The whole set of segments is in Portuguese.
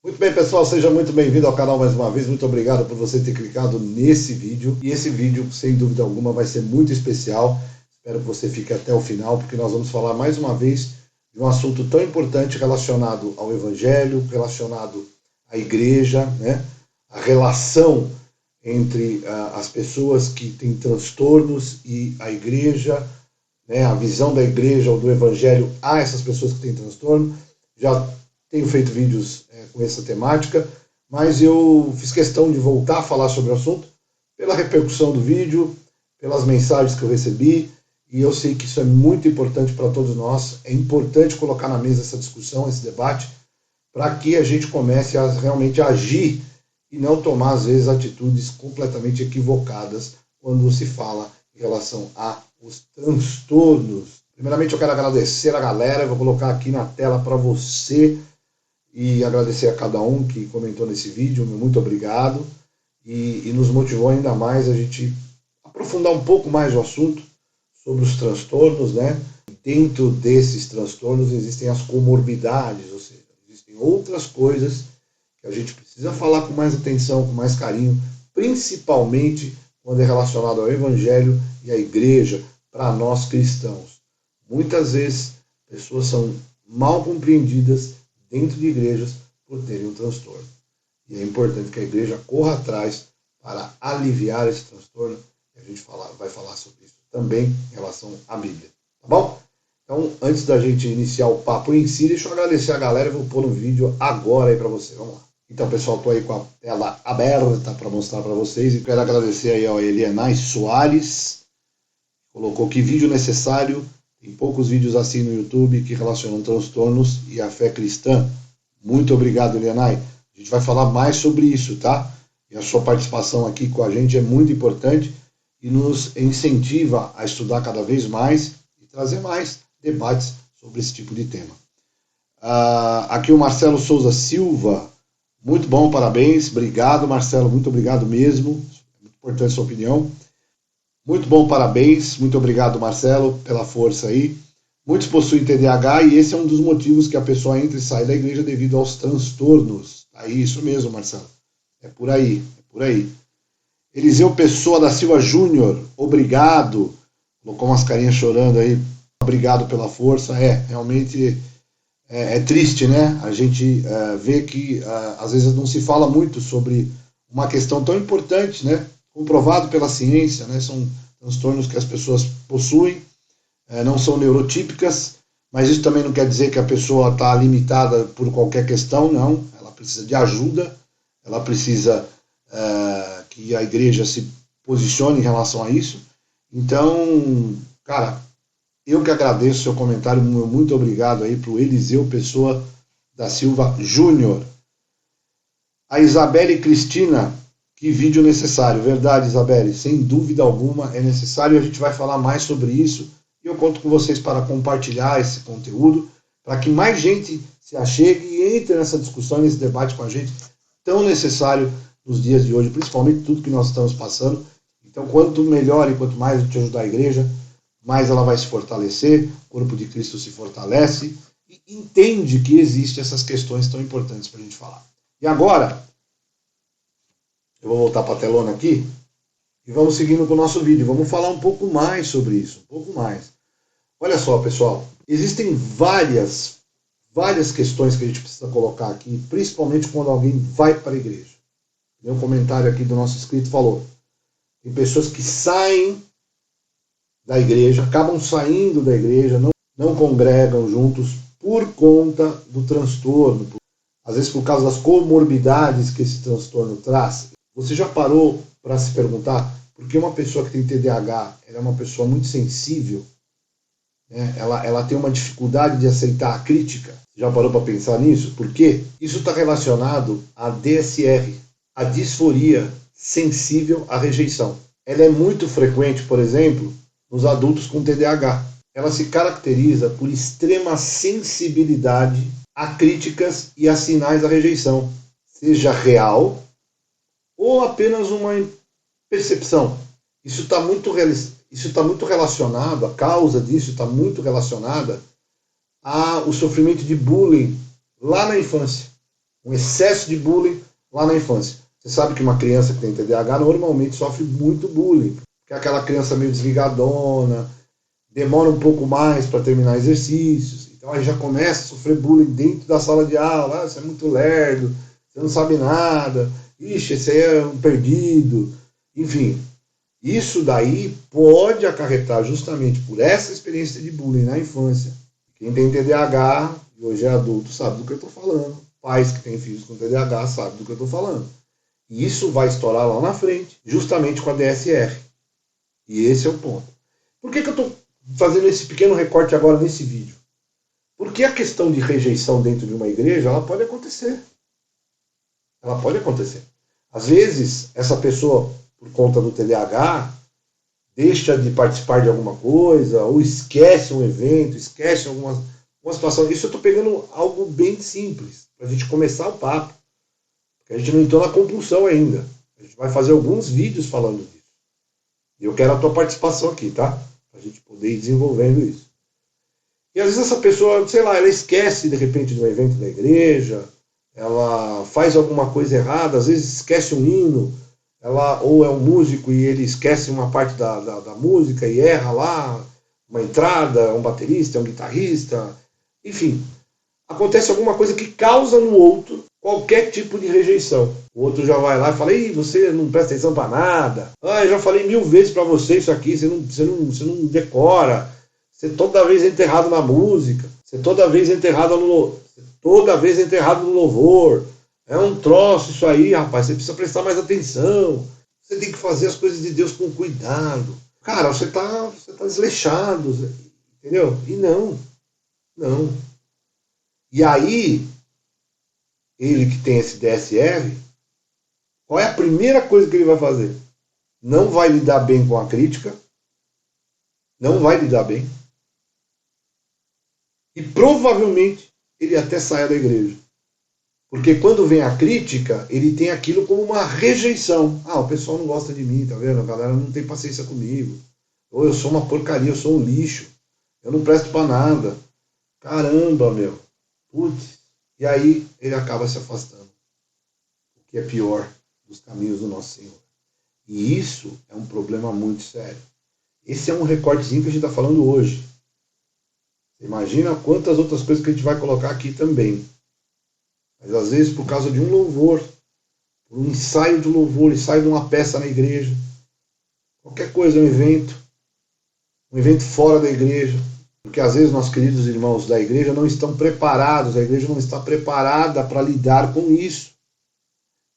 Muito bem, pessoal, seja muito bem-vindo ao canal mais uma vez. Muito obrigado por você ter clicado nesse vídeo. E esse vídeo, sem dúvida alguma, vai ser muito especial. Espero que você fique até o final, porque nós vamos falar mais uma vez de um assunto tão importante relacionado ao Evangelho, relacionado à igreja, né? A relação entre as pessoas que têm transtornos e a igreja, né? A visão da igreja ou do Evangelho a essas pessoas que têm transtorno. Já tenho feito vídeos com essa temática, mas eu fiz questão de voltar a falar sobre o assunto pela repercussão do vídeo, pelas mensagens que eu recebi, e eu sei que isso é muito importante para todos nós. É importante colocar na mesa essa discussão, esse debate, para que a gente comece a realmente agir e não tomar, às vezes, atitudes completamente equivocadas quando se fala em relação aos transtornos. Primeiramente, eu quero agradecer a galera, eu vou colocar aqui na tela para você, e agradecer a cada um que comentou nesse vídeo, muito obrigado, e nos motivou ainda mais a gente aprofundar um pouco mais o assunto sobre os transtornos, né? Dentro desses transtornos existem as comorbidades, ou seja, existem outras coisas que a gente precisa falar com mais atenção, com mais carinho, principalmente quando é relacionado ao Evangelho e à igreja, para nós cristãos. Muitas vezes, pessoas são mal compreendidas dentro de igrejas por terem um transtorno. E é importante que a igreja corra atrás para aliviar esse transtorno, e a gente vai falar sobre isso também em relação à Bíblia. Tá bom? Então, antes da gente iniciar o papo em si, deixa eu agradecer a galera e vou pôr um vídeo agora aí para você. Vamos lá. Então, pessoal, estou aí com a tela aberta para mostrar para vocês, e quero agradecer aí ao Elianai Soares, colocou que vídeo necessário. Tem poucos vídeos assim no YouTube que relacionam transtornos e a fé cristã. Muito obrigado, Elianai. A gente vai falar mais sobre isso, tá? E a sua participação aqui com a gente é muito importante e nos incentiva a estudar cada vez mais e trazer mais debates sobre esse tipo de tema. Aqui o Marcelo Souza Silva. Muito bom, parabéns. Obrigado, Marcelo. Muito obrigado mesmo. É muito importante a sua opinião. Muito bom, parabéns. Muito obrigado, Marcelo, pela força aí. Muitos possuem TDAH e esse é um dos motivos que a pessoa entra e sai da igreja devido aos transtornos. Aí, isso mesmo, Marcelo. É por aí, é por aí. Eliseu Pessoa da Silva Júnior, obrigado. Colocou umas carinhas chorando aí. Obrigado pela força. Realmente é triste, né? A gente vê que às vezes não se fala muito sobre uma questão tão importante, né? Comprovado pela ciência, né? São transtornos que as pessoas possuem, não são neurotípicas, mas isso também não quer dizer que a pessoa está limitada por qualquer questão, não. Ela precisa de ajuda, ela precisa que a igreja se posicione em relação a isso. Então, cara, eu que agradeço o seu comentário, muito obrigado aí para o Eliseu Pessoa da Silva Júnior. A Isabelle Cristina, que vídeo necessário. Verdade, Isabelle, sem dúvida alguma é necessário e a gente vai falar mais sobre isso. E eu conto com vocês para compartilhar esse conteúdo, para que mais gente se achegue e entre nessa discussão, nesse debate com a gente, tão necessário nos dias de hoje, principalmente tudo que nós estamos passando. Então, quanto melhor e quanto mais a gente ajudar a igreja, mais ela vai se fortalecer, o corpo de Cristo se fortalece e entende que existem essas questões tão importantes para a gente falar. E agora, eu vou voltar para a telona aqui e vamos seguindo com o nosso vídeo. Vamos falar um pouco mais sobre isso, um pouco mais. Olha só, pessoal, existem várias questões que a gente precisa colocar aqui, principalmente quando alguém vai para a igreja. Um comentário aqui do nosso inscrito falou, tem pessoas que saem da igreja, acabam saindo da igreja, não congregam juntos por conta do transtorno, às vezes por causa das comorbidades que esse transtorno traz. Você já parou para se perguntar por que uma pessoa que tem TDAH ela é uma pessoa muito sensível? Né? Ela tem uma dificuldade de aceitar a crítica. Já parou para pensar nisso? Por quê? Isso está relacionado à DSR, a disforia sensível à rejeição. Ela é muito frequente, por exemplo, nos adultos com TDAH. Ela se caracteriza por extrema sensibilidade a críticas e a sinais da rejeição, seja real ou apenas uma percepção. Isso está muito relacionado, a causa disso está muito relacionada ao sofrimento de bullying lá na infância. um excesso de bullying lá na infância. Você sabe que uma criança que tem TDAH normalmente sofre muito bullying, porque é aquela criança meio desligadona, demora um pouco mais para terminar exercícios, então aí já começa a sofrer bullying dentro da sala de aula. Você é muito lerdo, você não sabe nada, ixi, esse aí é um perdido, enfim. Isso daí pode acarretar justamente por essa experiência de bullying na infância. Quem tem TDAH e hoje é adulto sabe do que eu estou falando. Pais que têm filhos com TDAH sabem do que eu estou falando. E isso vai estourar lá na frente, justamente com a DSR. E esse é o ponto. Por que eu estou fazendo esse pequeno recorte agora nesse vídeo? Porque a questão de rejeição dentro de uma igreja, ela pode acontecer. Ela pode acontecer. Às vezes, essa pessoa, por conta do TDAH, deixa de participar de alguma coisa, ou esquece um evento, esquece uma situação. Isso eu estou pegando algo bem simples, para a gente começar o papo. Porque a gente não entrou na compulsão ainda. A gente vai fazer alguns vídeos falando disso. E eu quero a tua participação aqui, tá? Para a gente poder ir desenvolvendo isso. E às vezes essa pessoa, sei lá, ela esquece de repente de um evento da igreja, ela faz alguma coisa errada, às vezes esquece um hino, ou é um músico e ele esquece uma parte da música e erra lá, uma entrada, um baterista, um guitarrista, enfim. Acontece alguma coisa que causa no outro qualquer tipo de rejeição. O outro já vai lá e fala: "Ih, você não presta atenção para nada. Ah, eu já falei 1000 vezes para você isso aqui, você não decora. Você toda vez é enterrado na música, você toda vez é enterrado no louvor. É um troço isso aí, rapaz, você precisa prestar mais atenção. Você tem que fazer as coisas de Deus com cuidado. Cara, você tá desleixado, entendeu? E não. E aí, ele que tem esse DSR, qual é a primeira coisa que ele vai fazer? Não vai lidar bem com a crítica, não vai lidar bem, e provavelmente ele até saia da igreja. Porque quando vem a crítica, ele tem aquilo como uma rejeição. Ah, o pessoal não gosta de mim, tá vendo? A galera não tem paciência comigo. Ou eu sou uma porcaria, eu sou um lixo. Eu não presto pra nada. Caramba, meu. Putz. E aí ele acaba se afastando. O que é pior dos caminhos do nosso Senhor. E isso é um problema muito sério. Esse é um recortezinho que a gente está falando hoje. Você imagina quantas outras coisas que a gente vai colocar aqui também. Mas às vezes por causa de um louvor, por um ensaio de louvor, ensaio de uma peça na igreja, qualquer coisa, um evento fora da igreja, porque às vezes nossos queridos irmãos da igreja não estão preparados, a igreja não está preparada para lidar com isso.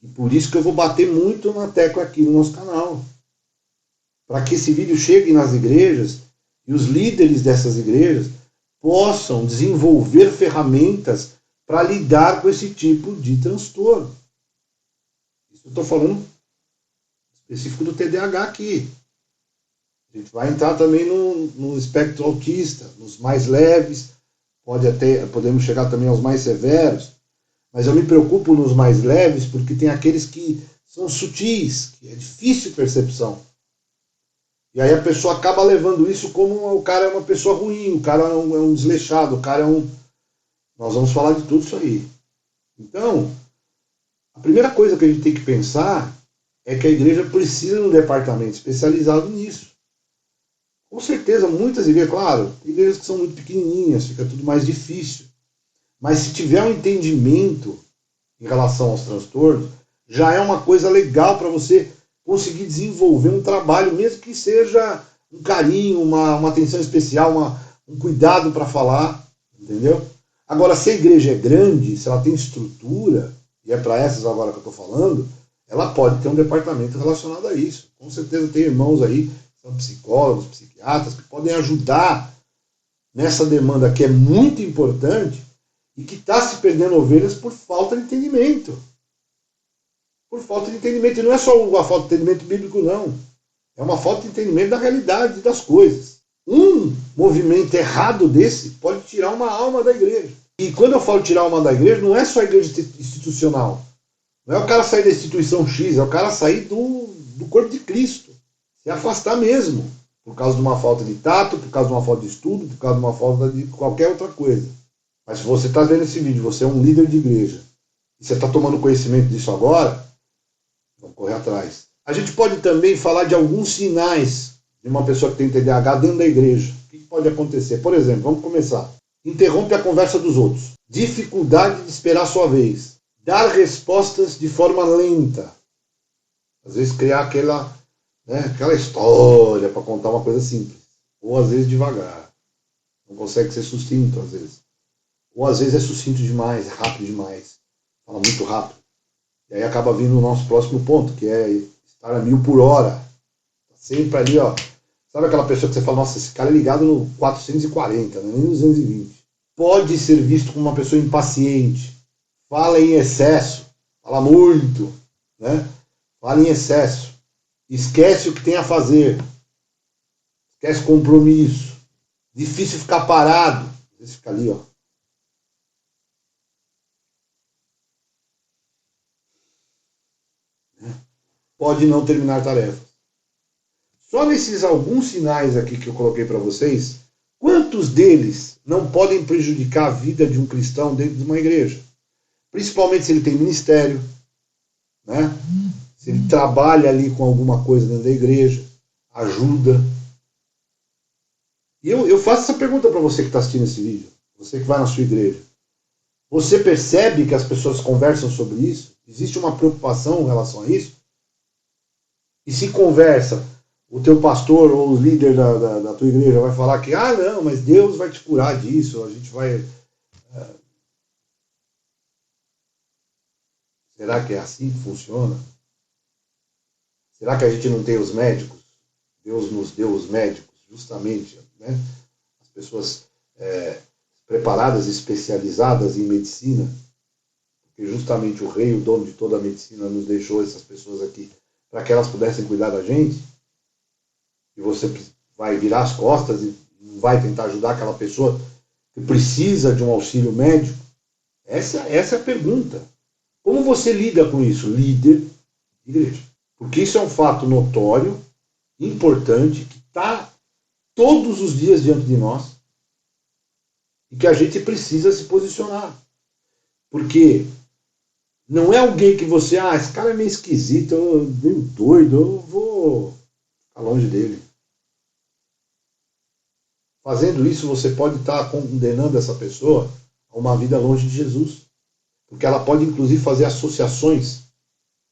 E por isso que eu vou bater muito na tecla aqui no nosso canal. Para que esse vídeo chegue nas igrejas e os líderes dessas igrejas possam desenvolver ferramentas para lidar com esse tipo de transtorno. Isso eu estou falando específico do TDAH aqui. A gente vai entrar também no espectro autista, nos mais leves, podemos chegar também aos mais severos, mas eu me preocupo nos mais leves porque tem aqueles que são sutis, que é difícil percepção. E aí a pessoa acaba levando isso como o cara é uma pessoa ruim, o cara é um desleixado, o cara é um... Nós vamos falar de tudo isso aí. Então, a primeira coisa que a gente tem que pensar é que a igreja precisa de um departamento especializado nisso. Com certeza, muitas igrejas, claro, igrejas que são muito pequenininhas, fica tudo mais difícil. Mas se tiver um entendimento em relação aos transtornos, já é uma coisa legal para você conseguir desenvolver um trabalho, mesmo que seja um carinho, uma atenção especial, um cuidado para falar, entendeu? Agora, se a igreja é grande, se ela tem estrutura, e é para essas agora que eu estou falando, ela pode ter um departamento relacionado a isso. Com certeza tem irmãos aí, que são psicólogos, psiquiatras, que podem ajudar nessa demanda que é muito importante e que está se perdendo ovelhas por falta de entendimento. Por falta de entendimento. E não é só uma falta de entendimento bíblico, não. É uma falta de entendimento da realidade das coisas. Um movimento errado desse pode tirar uma alma da igreja. E quando eu falo tirar a alma da igreja, não é só a igreja institucional. Não é o cara sair da instituição X, é o cara sair do corpo de Cristo. Se afastar mesmo. Por causa de uma falta de tato, por causa de uma falta de estudo, por causa de uma falta de qualquer outra coisa. Mas se você está vendo esse vídeo, você é um líder de igreja, e você está tomando conhecimento disso agora, vamos correr atrás. A gente pode também falar de alguns sinais de uma pessoa que tem TDAH dentro da igreja. O que pode acontecer? Por exemplo, vamos começar. Interrompe a conversa dos outros. Dificuldade de esperar a sua vez. Dar respostas de forma lenta. Às vezes criar aquela história para contar uma coisa simples. Ou às vezes devagar. Não consegue ser sucinto às vezes. Ou às vezes é sucinto demais, é rápido demais. Fala muito rápido. E aí acaba vindo o nosso próximo ponto, que é estar a 1000 por hora. Sempre ali, ó. Sabe aquela pessoa que você fala, nossa, esse cara é ligado no 440, nem no 220. Pode ser visto como uma pessoa impaciente. Fala em excesso. Fala muito. Né? Fala em excesso. Esquece o que tem a fazer. Esquece compromisso. Difícil ficar parado. Às vezes fica ali, ó. Pode não terminar tarefas. Só nesses alguns sinais aqui que eu coloquei para vocês, quantos deles não podem prejudicar a vida de um cristão dentro de uma igreja? Principalmente se ele tem ministério, né? Se ele trabalha ali com alguma coisa dentro da igreja, ajuda. E eu faço essa pergunta para você que está assistindo esse vídeo, você que vai na sua igreja. Você percebe que as pessoas conversam sobre isso? Existe uma preocupação em relação a isso? E se conversa, o teu pastor ou o líder da tua igreja vai falar que, não, mas Deus vai te curar disso, a gente vai... Será que é assim que funciona? Será que a gente não tem os médicos? Deus nos deu os médicos, justamente, né? As pessoas preparadas e especializadas em medicina, porque justamente o rei, o dono de toda a medicina, nos deixou essas pessoas aqui para que elas pudessem cuidar da gente. E você vai virar as costas e vai tentar ajudar aquela pessoa que precisa de um auxílio médico? Essa é a pergunta. Como você lida com isso, líder de igreja? Porque isso é um fato notório, importante, que está todos os dias diante de nós e que a gente precisa se posicionar. Porque não é alguém que você, esse cara é meio esquisito, meio doido, eu vou ficar longe dele. Fazendo isso, você pode estar condenando essa pessoa a uma vida longe de Jesus. Porque ela pode, inclusive, fazer associações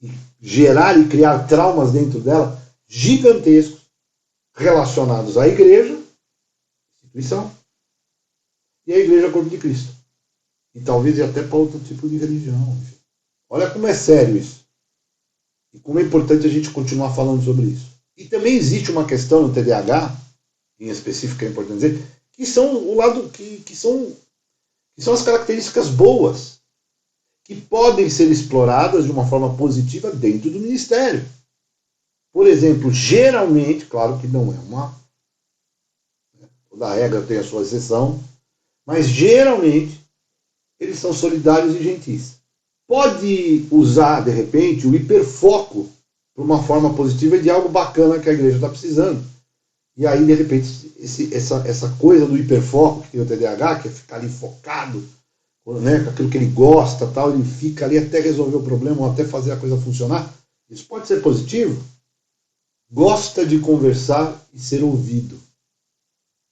e gerar e criar traumas dentro dela gigantescos relacionados à igreja, instituição, e à igreja Corpo de Cristo. E talvez até para outro tipo de religião. Olha como é sério isso. E como é importante a gente continuar falando sobre isso. E também existe uma questão no TDAH, em específico é importante dizer, que são o lado que são as características boas, que podem ser exploradas de uma forma positiva dentro do ministério. Por exemplo, geralmente, claro que não é toda regra tem a sua exceção, mas geralmente eles são solidários e gentis. Pode usar, de repente, o hiperfoco para uma forma positiva de algo bacana que a igreja está precisando. E aí, de repente, essa coisa do hiperfoco que tem o TDAH, que é ficar ali focado, né, com aquilo que ele gosta, tal, ele fica ali até resolver o problema ou até fazer a coisa funcionar. Isso pode ser positivo. Gosta de conversar e ser ouvido.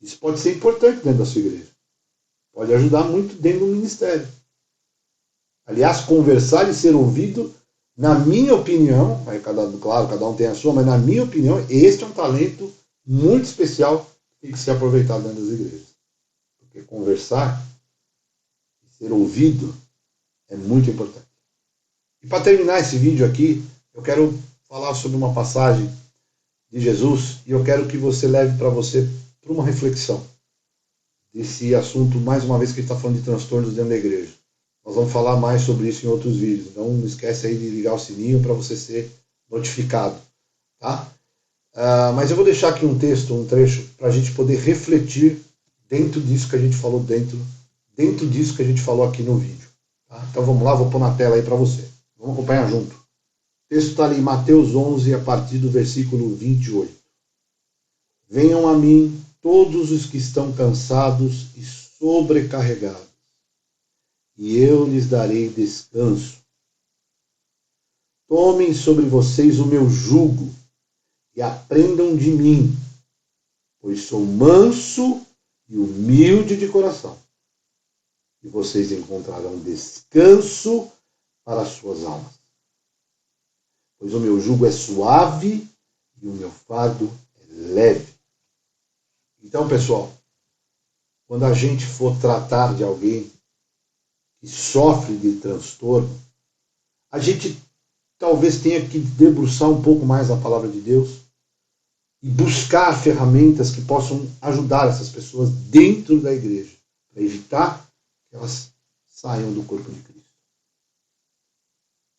Isso pode ser importante dentro da sua igreja. Pode ajudar muito dentro do ministério. Aliás, conversar e ser ouvido, na minha opinião, aí claro, cada um tem a sua, mas na minha opinião, este é um talento muito especial que tem que ser aproveitado dentro das igrejas. Porque conversar e ser ouvido é muito importante. E para terminar esse vídeo aqui, eu quero falar sobre uma passagem de Jesus e eu quero que você leve para você para uma reflexão desse assunto, mais uma vez que a gente está falando de transtornos dentro da igreja. Nós vamos falar mais sobre isso em outros vídeos, então não esquece aí de ligar o sininho para você ser notificado. Tá? Mas eu vou deixar aqui um texto, um trecho, para a gente poder refletir dentro disso que a gente falou, dentro disso que a gente falou aqui no vídeo. Tá? Então vamos lá, vou pôr na tela aí para você. Vamos acompanhar junto. O texto está ali em Mateus 11, a partir do versículo 28. Venham a mim todos os que estão cansados e sobrecarregados, e eu lhes darei descanso. Tomem sobre vocês o meu jugo e aprendam de mim, pois sou manso e humilde de coração. E vocês encontrarão descanso para as suas almas. Pois o meu jugo é suave e o meu fardo é leve. Então, pessoal, quando a gente for tratar de alguém que sofre de transtorno, a gente talvez tenha que debruçar um pouco mais na palavra de Deus e buscar ferramentas que possam ajudar essas pessoas dentro da igreja, para evitar que elas saiam do corpo de Cristo.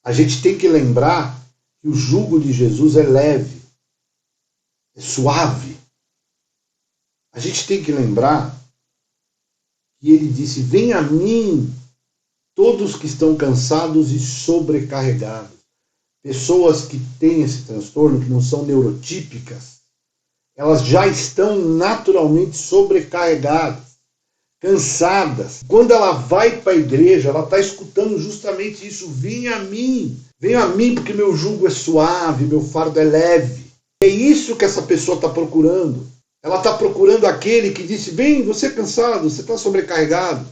A gente tem que lembrar que o jugo de Jesus é leve, é suave. A gente tem que lembrar que ele disse: venha a mim todos que estão cansados e sobrecarregados. Pessoas que têm esse transtorno, que não são neurotípicas, elas já estão naturalmente sobrecarregadas, cansadas. Quando ela vai para a igreja, ela está escutando justamente isso: venha a mim porque meu jugo é suave, meu fardo é leve. É isso que essa pessoa está procurando. Ela está procurando aquele que disse: vem, você é cansado, você está sobrecarregado,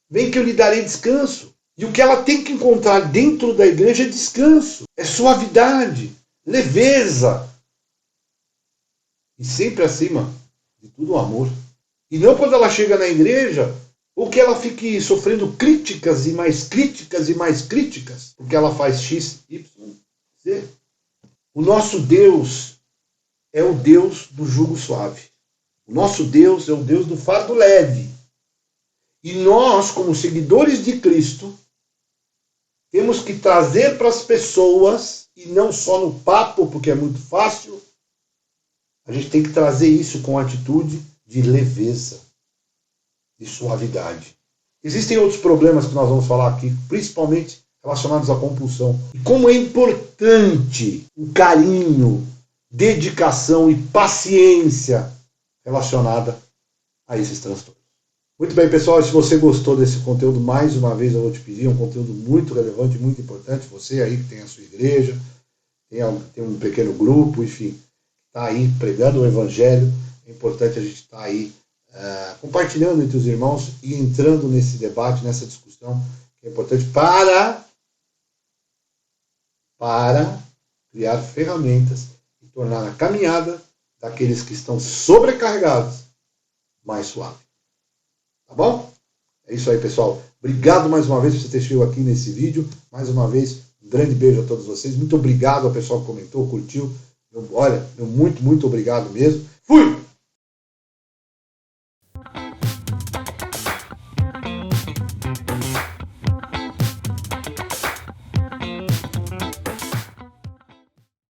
vem que eu lhe darei descanso. E o que ela tem que encontrar dentro da igreja é descanso, é suavidade, leveza. E sempre acima de tudo o amor. E não quando ela chega na igreja, ou que ela fique sofrendo críticas e mais críticas e mais críticas, porque ela faz X, Y, Z. O nosso Deus é o Deus do jugo suave. O nosso Deus é o Deus do fardo leve. E nós, como seguidores de Cristo, temos que trazer para as pessoas, e não só no papo, porque é muito fácil, a gente tem que trazer isso com atitude de leveza, de suavidade. Existem outros problemas que nós vamos falar aqui, principalmente relacionados à compulsão. E como é importante o carinho, dedicação e paciência relacionada a esses transtornos. Muito bem, pessoal, e se você gostou desse conteúdo, mais uma vez eu vou te pedir, um conteúdo muito relevante, muito importante. Você aí que tem a sua igreja, tem um pequeno grupo, enfim, está aí pregando o evangelho, é importante a gente estar aí compartilhando entre os irmãos e entrando nesse debate, nessa discussão, que é importante para criar ferramentas e tornar a caminhada daqueles que estão sobrecarregados mais suave. Tá bom? É isso aí, pessoal. Obrigado mais uma vez por você ter chegado aqui nesse vídeo. Mais uma vez, um grande beijo a todos vocês. Muito obrigado ao pessoal que comentou, curtiu. Olha, muito, muito obrigado mesmo. Fui!